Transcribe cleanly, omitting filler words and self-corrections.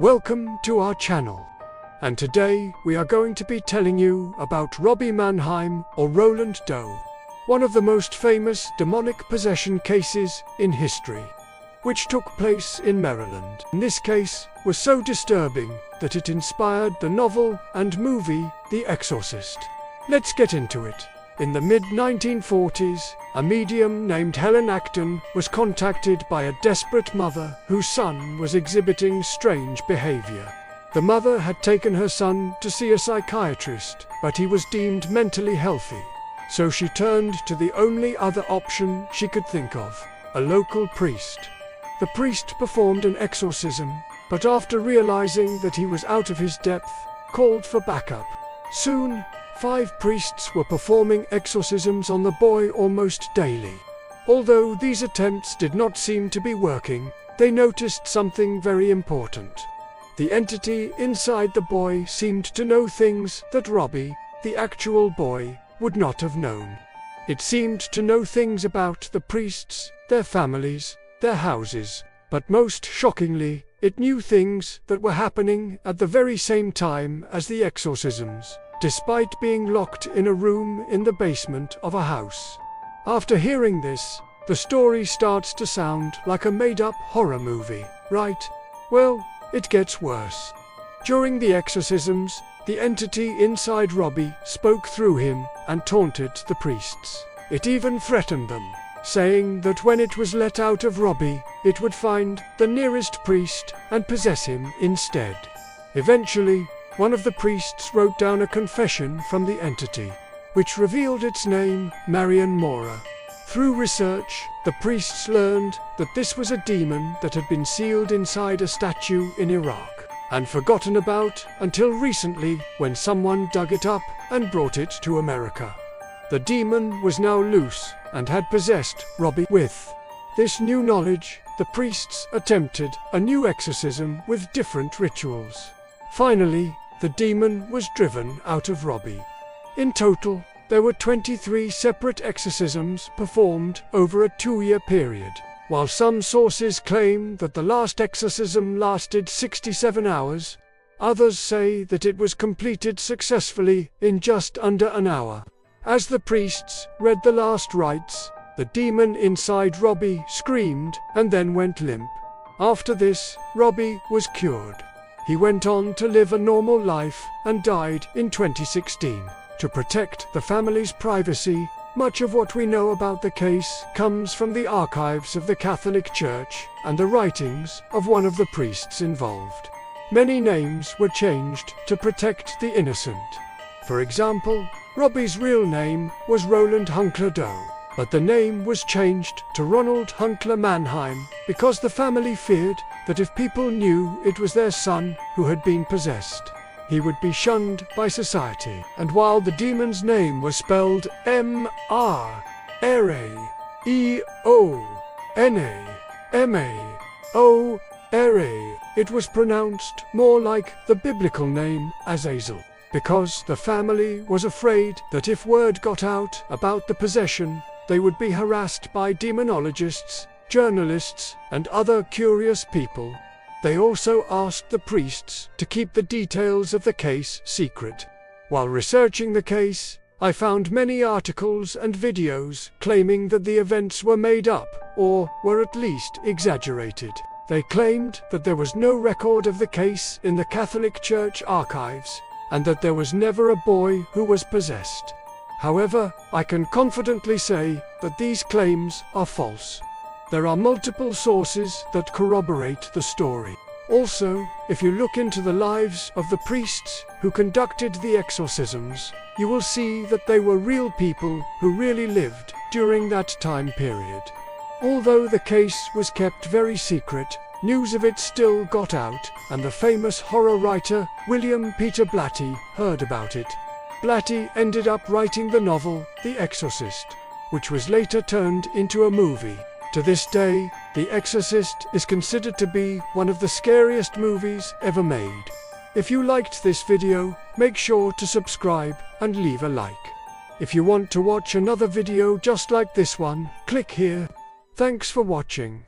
Welcome to our channel. And today we are going to be telling you about Robbie Mannheim or Roland Doe, one of the most famous demonic possession cases in history, which took place in Maryland. This case was so disturbing that it inspired the novel and movie The Exorcist. Let's get into it. In the mid-1940s, a medium named Helen Acton was contacted by a desperate mother whose son was exhibiting strange behavior. The mother had taken her son to see a psychiatrist, but he was deemed mentally healthy. So she turned to the only other option she could think of, a local priest. The priest performed an exorcism, but after realizing that he was out of his depth, called for backup. Soon, 5 priests were performing exorcisms on the boy almost daily. Although these attempts did not seem to be working, they noticed something very important. The entity inside the boy seemed to know things that Robbie, the actual boy, would not have known. It seemed to know things about the priests, their families, their houses, but most shockingly, it knew things that were happening at the very same time as the exorcisms, despite being locked in a room in the basement of a house. After hearing this, the story starts to sound like a made-up horror movie, right? Well, it gets worse. During the exorcisms, the entity inside Robbie spoke through him and taunted the priests. It even threatened them, saying that when it was let out of Robbie, it would find the nearest priest and possess him instead. Eventually, one of the priests wrote down a confession from the entity, which revealed its name, Marion Mora. Through research, the priests learned that this was a demon that had been sealed inside a statue in Iraq, and forgotten about until recently when someone dug it up and brought it to America. The demon was now loose and had possessed Robbie. With this new knowledge, the priests attempted a new exorcism with different rituals. Finally, the demon was driven out of Robbie. In total, there were 23 separate exorcisms performed over a 2-year period. While some sources claim that the last exorcism lasted 67 hours, others say that it was completed successfully in just under an hour. As the priests read the last rites, the demon inside Robbie screamed and then went limp. After this, Robbie was cured. He went on to live a normal life and died in 2016. To protect the family's privacy, much of what we know about the case comes from the archives of the Catholic Church and the writings of one of the priests involved. Many names were changed to protect the innocent. For example, Robbie's real name was Roland Doe, but the name was changed to Roland Mannheim because the family feared that if people knew it was their son who had been possessed, he would be shunned by society. And while the demon's name was spelled M-R-A-E-O-N-A-M-A-O-R-A, it was pronounced more like the biblical name Azazel, because the family was afraid that if word got out about the possession, they would be harassed by demonologists, journalists, and other curious people. They also asked the priests to keep the details of the case secret. While researching the case, I found many articles and videos claiming that the events were made up, or were at least exaggerated. They claimed that there was no record of the case in the Catholic Church archives, and that there was never a boy who was possessed. However, I can confidently say that these claims are false. There are multiple sources that corroborate the story. Also, if you look into the lives of the priests who conducted the exorcisms, you will see that they were real people who really lived during that time period. Although the case was kept very secret, news of it still got out, and the famous horror writer William Peter Blatty heard about it. Blatty ended up writing the novel The Exorcist, which was later turned into a movie. To this day, The Exorcist is considered to be one of the scariest movies ever made. If you liked this video, make sure to subscribe and leave a like. If you want to watch another video just like this one, click here. Thanks for watching.